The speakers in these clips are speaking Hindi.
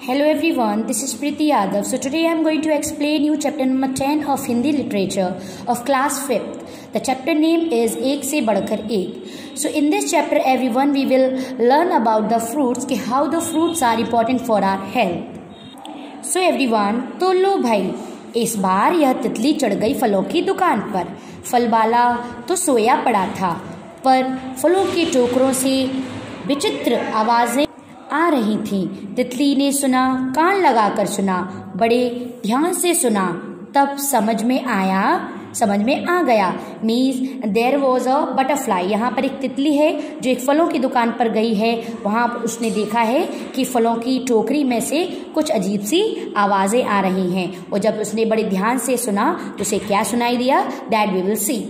Hello everyone, this is Preeti Yadav. So today I am going to explain you chapter number 10 of Hindi literature of class 5th. The chapter name is एक से बढ़कर एक. So in this chapter everyone we will learn about the fruits कि how the fruits are important for our health. So everyone, तो लो भाई, इस बार यह तितली चढ़ गई फलों की दुकान पर. फल वाला तो सोया पड़ा था, पर फलों के टोकरों से विचित्र आवाजें आ रही थीं. तितली ने सुना, कान लगाकर सुना, बड़े ध्यान से सुना. तब समझ में आ गया. Means there was a butterfly. यहाँ पर एक तितली है जो एक फलों की दुकान पर गई है. वहाँ उसने देखा है कि फलों की टोकरी में से कुछ अजीब सी आवाज़ें आ रही हैं. और जब उसने बड़े ध्यान से सुना तो उसे क्या सुनाई दिया, दैट वी विल सी.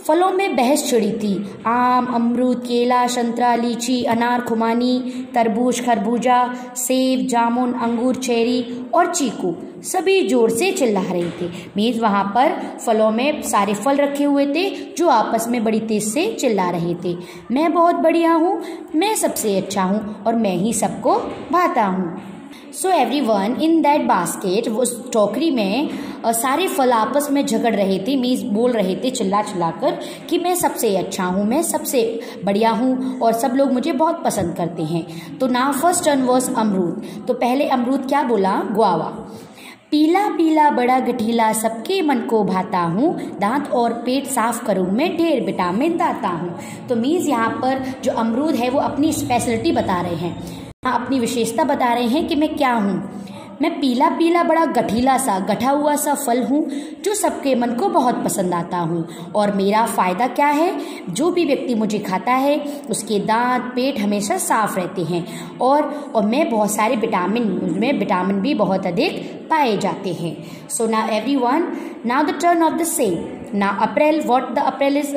फलों में बहस छिड़ी थी. आम, अमरूद, केला, संतरा, लीची, अनार, खुमानी, तरबूज, खरबूजा, सेब, जामुन, अंगूर, चेरी और चीकू सभी जोर से चिल्ला रहे थे. मीन्स वहाँ पर फलों में सारे फल रखे हुए थे जो आपस में बड़ी तेज से चिल्ला रहे थे. मैं बहुत बढ़िया हूँ, मैं सबसे अच्छा हूँ और मैं ही सबको भाता हूँ. So everyone in that basket, उस टोकरी में सारे फल आपस में झगड़ रहे थे. मीन्स बोल रहे थे चिल्ला कर कि मैं सबसे अच्छा हूँ, मैं सबसे बढ़िया हूँ और सब लोग मुझे बहुत पसंद करते हैं. तो नाउ फर्स्ट टर्न वाज अमरूद. तो पहले अमरूद क्या बोला, गुआवा. पीला पीला बड़ा गठीला सबके मन को भाता हूँ, दांत और पेट साफ करूँ मैं ढेर विटामिन दाता हूँ. तो मीन्स यहाँ पर जो अमरूद है वो अपनी स्पेशलिटी बता रहे हैं, अपनी विशेषता बता रहे हैं कि मैं क्या हूँ. मैं पीला पीला बड़ा गठीला सा गठा हुआ सा फल हूँ जो सबके मन को बहुत पसंद आता हूँ. और मेरा फ़ायदा क्या है, जो भी व्यक्ति मुझे खाता है उसके दांत पेट हमेशा साफ रहते हैं. और मैं बहुत सारे विटामिन भी बहुत अधिक पाए जाते हैं. So now everyone, now the turn of the seb. Now apple, what the apple is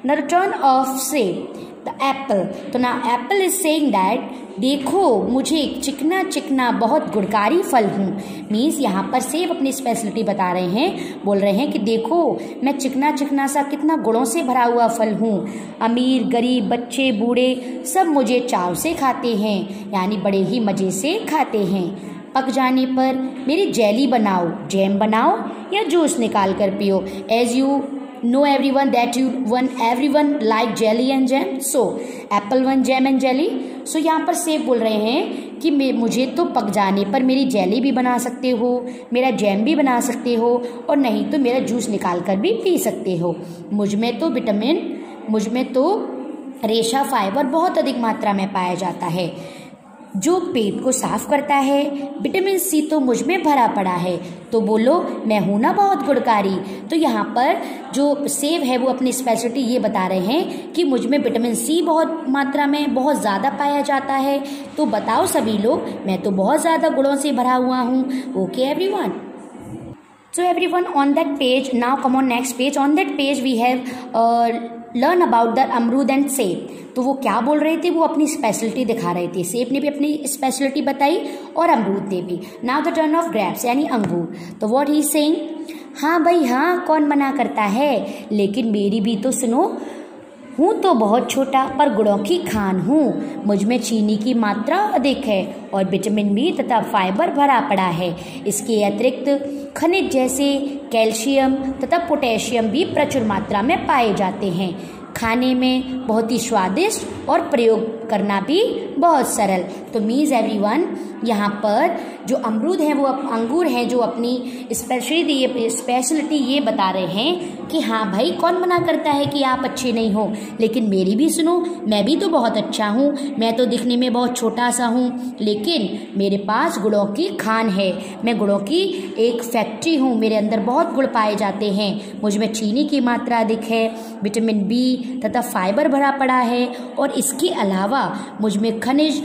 now the turn of सेब, the apple. तो ना एप्पल इज सेइंग दैट देखो मुझे चिकना चिकना बहुत गुणकारी फल हूँ. मीन्स यहाँ पर सेब अपनी स्पेशलिटी बता रहे हैं, बोल रहे हैं कि देखो मैं चिकना चिकना सा कितना गुणों से भरा हुआ फल हूँ. अमीर गरीब बच्चे बूढ़े सब मुझे चाव से खाते हैं, यानी बड़े ही मज़े से खाते हैं. पक जाने पर मेरी जेली बनाओ, जैम बनाओ या जूस निकाल कर पियो. As you know everyone that everyone like jelly and jam, so apple one jam and jelly. so यहाँ पर सेब बोल रहे हैं कि मुझे तो पक जाने पर मेरी जेली भी बना सकते हो, मेरा जैम भी बना सकते हो और नहीं तो मेरा जूस निकाल कर भी पी सकते हो. मुझ में तो रेशा फाइबर बहुत अधिक मात्रा में पाया जाता है जो पेट को साफ करता है. विटामिन सी तो मुझ में भरा पड़ा है. तो बोलो मैं हूँ ना बहुत गुणकारी. तो यहाँ पर जो सेब है वो अपनी स्पेशलिटी ये बता रहे हैं कि मुझ में विटामिन सी बहुत मात्रा में बहुत ज़्यादा पाया जाता है. तो बताओ सभी लोग, मैं तो बहुत ज़्यादा गुणों से भरा हुआ हूँ. Okay everyone. So everyone on that page, now come on next page. On that page we have learn about the अमरूद एंड सेब. तो वो क्या बोल रहे थे, वो अपनी स्पेशलिटी दिखा रहे थे. सेब ने भी अपनी स्पेशलिटी बताई और अमरूद ने भी. Now the turn of grapes यानी अंगूर. तो व्हाट ही सेइंग, हाँ भाई हाँ, कौन मना करता है, लेकिन मेरी भी तो सुनो. हूँ तो बहुत छोटा पर गुणों की खान हूँ. मुझ में चीनी की मात्रा अधिक है और विटामिन बी तथा फाइबर भरा पड़ा है. इसके अतिरिक्त खनिज जैसे कैल्शियम तथा पोटेशियम भी प्रचुर मात्रा में पाए जाते हैं. खाने में बहुत ही स्वादिष्ट और प्रयोग करना भी बहुत सरल. तो मीन्स एवरीवन यहाँ पर जो अमरूद हैं वो अंगूर हैं जो अपनी स्पेशलिटी ये बता रहे हैं कि हाँ भाई कौन मना करता है कि आप अच्छे नहीं हो, लेकिन मेरी भी सुनो, मैं भी तो बहुत अच्छा हूँ. मैं तो दिखने में बहुत छोटा सा हूँ लेकिन मेरे पास गुणों की खान है. मैं गुणों की एक फैक्ट्री हूँ, मेरे अंदर बहुत गुण पाए जाते हैं. मुझ में चीनी की मात्रा अधिक है, विटामिन बी तथा फाइबर भरा पड़ा है और इसके अलावा मुझ में खनिज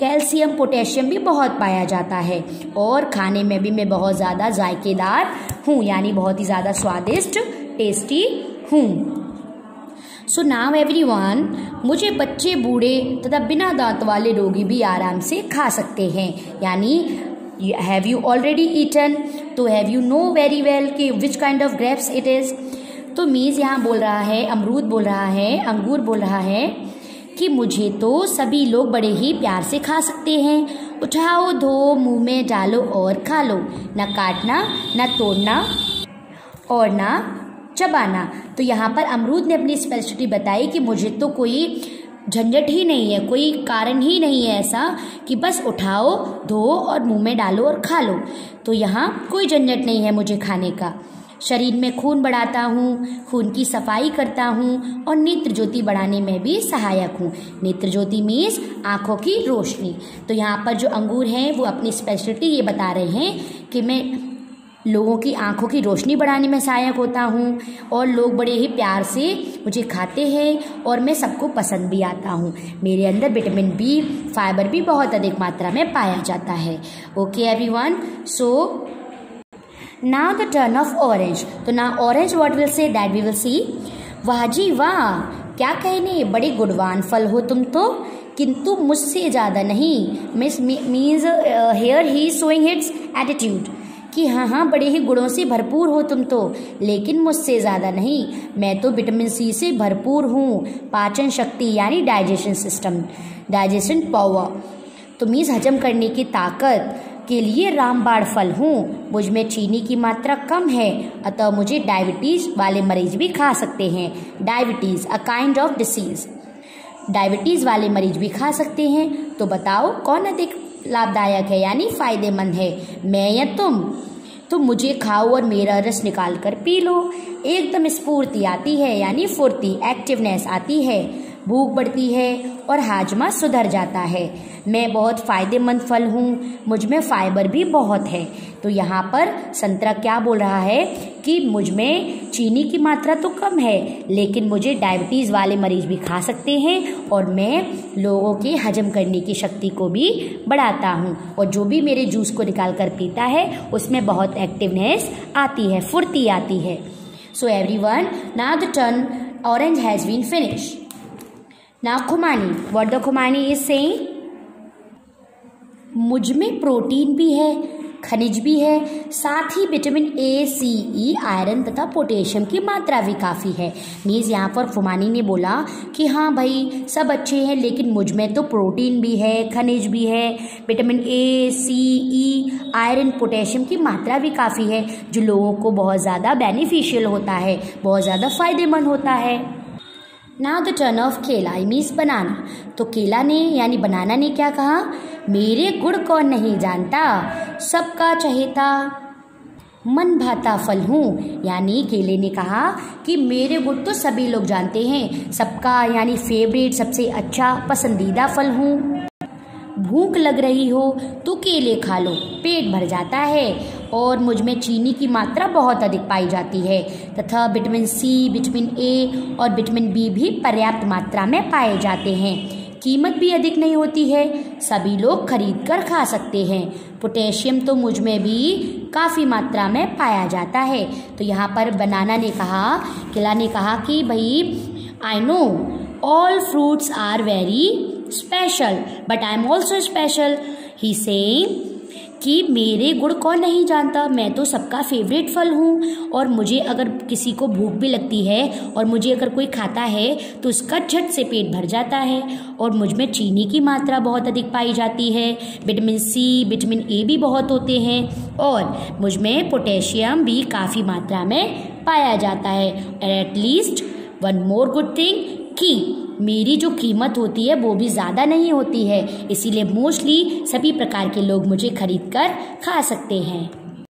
कैल्शियम पोटेशियम भी बहुत पाया जाता है. और खाने में भी मैं बहुत ज़्यादा जायकेदार हूँ, यानी बहुत ही ज़्यादा स्वादिष्ट टेस्टी हूँ. सो नाउ एवरीवन, मुझे बच्चे बूढ़े तथा बिना दांत वाले रोगी भी आराम से खा सकते हैं. यानी हैव यू ऑलरेडी ईटन, तो have you know very well कि which kind of grapes it is. तो मीज़ यहाँ बोल रहा है, अमरूद बोल रहा है, अंगूर बोल रहा है कि मुझे तो सभी लोग बड़े ही प्यार से खा सकते हैं उठाओ धो मुंह में डालो और खा लो, ना काटना ना तोड़ना और ना चबाना। तो यहाँ पर अमरूद ने अपनी स्पेशलिटी बताई कि मुझे तो कोई झंझट ही नहीं है, कोई कारण ही नहीं है ऐसा कि बस उठाओ धो और मुंह में डालो और खा लो। तो यहाँ कोई झंझट नहीं है मुझे खाने का। शरीर में खून बढ़ाता हूँ, खून की सफाई करता हूँ और नेत्र ज्योति बढ़ाने में भी सहायक हूँ। नेत्र ज्योति मीन्स आँखों की रोशनी। तो यहाँ पर जो अंगूर हैं वो अपनी स्पेशलिटी ये बता रहे हैं कि मैं लोगों की आंखों की रोशनी बढ़ाने में सहायक होता हूँ और लोग बड़े ही प्यार से मुझे खाते हैं और मैं सबको पसंद भी आता हूँ। मेरे अंदर विटामिन बी, फाइबर भी बहुत अधिक मात्रा में पाया जाता है। Okay everyone, so now the turn of orange. तो now orange what will say, that we will see. वाह जी वाह, क्या कहने, बड़े गुणवान फल हो तुम तो, किंतु मुझसे ज़्यादा नहीं। Miss means here he showing hits attitude कि हाँ बड़े ही गुणों से भरपूर हो तुम तो, लेकिन मुझसे ज़्यादा नहीं। मैं तो विटामिन सी से भरपूर हूँ। पाचन शक्ति यानी डाइजेशन सिस्टम, डाइजेशन पावर तो मीन्स हजम करने की ताकत के लिए रामबाण फल हूँ। मुझ में चीनी की मात्रा कम है, अतः मुझे डायबिटीज़ वाले मरीज भी खा सकते हैं। Diabetes a kind of disease, diabetes वाले मरीज भी खा सकते हैं। तो बताओ कौन अधिक लाभदायक है यानी फायदेमंद है, मैं या तुम? तो मुझे खाओ और मेरा रस निकाल कर पी लो। एकदम स्फूर्ति आती है यानी फुर्ती, एक्टिवनेस आती है, भूख बढ़ती है और हाजमा सुधर जाता है। मैं बहुत फायदेमंद फल हूँ, मुझ में फाइबर भी बहुत है। तो यहाँ पर संतरा क्या बोल रहा है कि मुझ में चीनी की मात्रा तो कम है, लेकिन मुझे डायबिटीज़ वाले मरीज भी खा सकते हैं और मैं लोगों के हजम करने की शक्ति को भी बढ़ाता हूँ। और जो भी मेरे जूस को निकाल कर पीता है उसमें बहुत एक्टिवनेस आती है, फुर्ती आती है। So everyone, now the turn orange has been finish. Now khumani, what the khumani is saying, मुझ में प्रोटीन भी है, खनिज भी है, साथ ही vitamin A, C, E, iron तथा पोटेशियम की मात्रा भी काफ़ी है। मीन्स यहाँ पर खुमानी ने बोला कि हाँ भाई सब अच्छे हैं, लेकिन मुझ में तो प्रोटीन भी है, खनिज भी है, vitamin A, C, E, iron, potassium की मात्रा भी काफ़ी है, जो लोगों को बहुत ज़्यादा बेनिफिशियल होता है, बहुत ज़्यादा फायदेमंद होता है। नाउ द टर्न ऑफ केला मीन्स बनाना। तो केला ने यानी बनाना ने क्या कहा, मेरे गुण कौन नहीं जानता, सबका चहेता मन भाता फल हूँ। यानी केले ने कहा कि मेरे गुण तो सभी लोग जानते हैं, सबका यानी फेवरेट, सबसे अच्छा पसंदीदा फल हूँ। भूख लग रही हो तो केले खा लो, पेट भर जाता है और मुझ में चीनी की मात्रा बहुत अधिक पाई जाती है तथा विटामिन सी, विटामिन ए और विटामिन बी भी पर्याप्त मात्रा में पाए जाते हैं। कीमत भी अधिक नहीं होती है, सभी लोग खरीद कर खा सकते हैं। पोटेशियम तो मुझ में भी काफ़ी मात्रा में पाया जाता है। तो यहाँ पर बनाना ने कहा, केला ने कहा कि भाई I know all fruits are very special but I am also special. He saying कि मेरे गुण कौन नहीं जानता, मैं तो सबका फेवरेट फल हूँ और मुझे अगर किसी को भूख भी लगती है और मुझे अगर कोई खाता है तो उसका झट से पेट भर जाता है और मुझ में चीनी की मात्रा बहुत अधिक पाई जाती है, विटामिन सी, विटामिन ए भी बहुत होते हैं और मुझ में पोटेशियम भी काफ़ी मात्रा में पाया जाता है। At least one more good thing कि मेरी जो कीमत होती है वो भी ज़्यादा नहीं होती है, इसीलिए मोस्टली सभी प्रकार के लोग मुझे खरीद कर खा सकते हैं।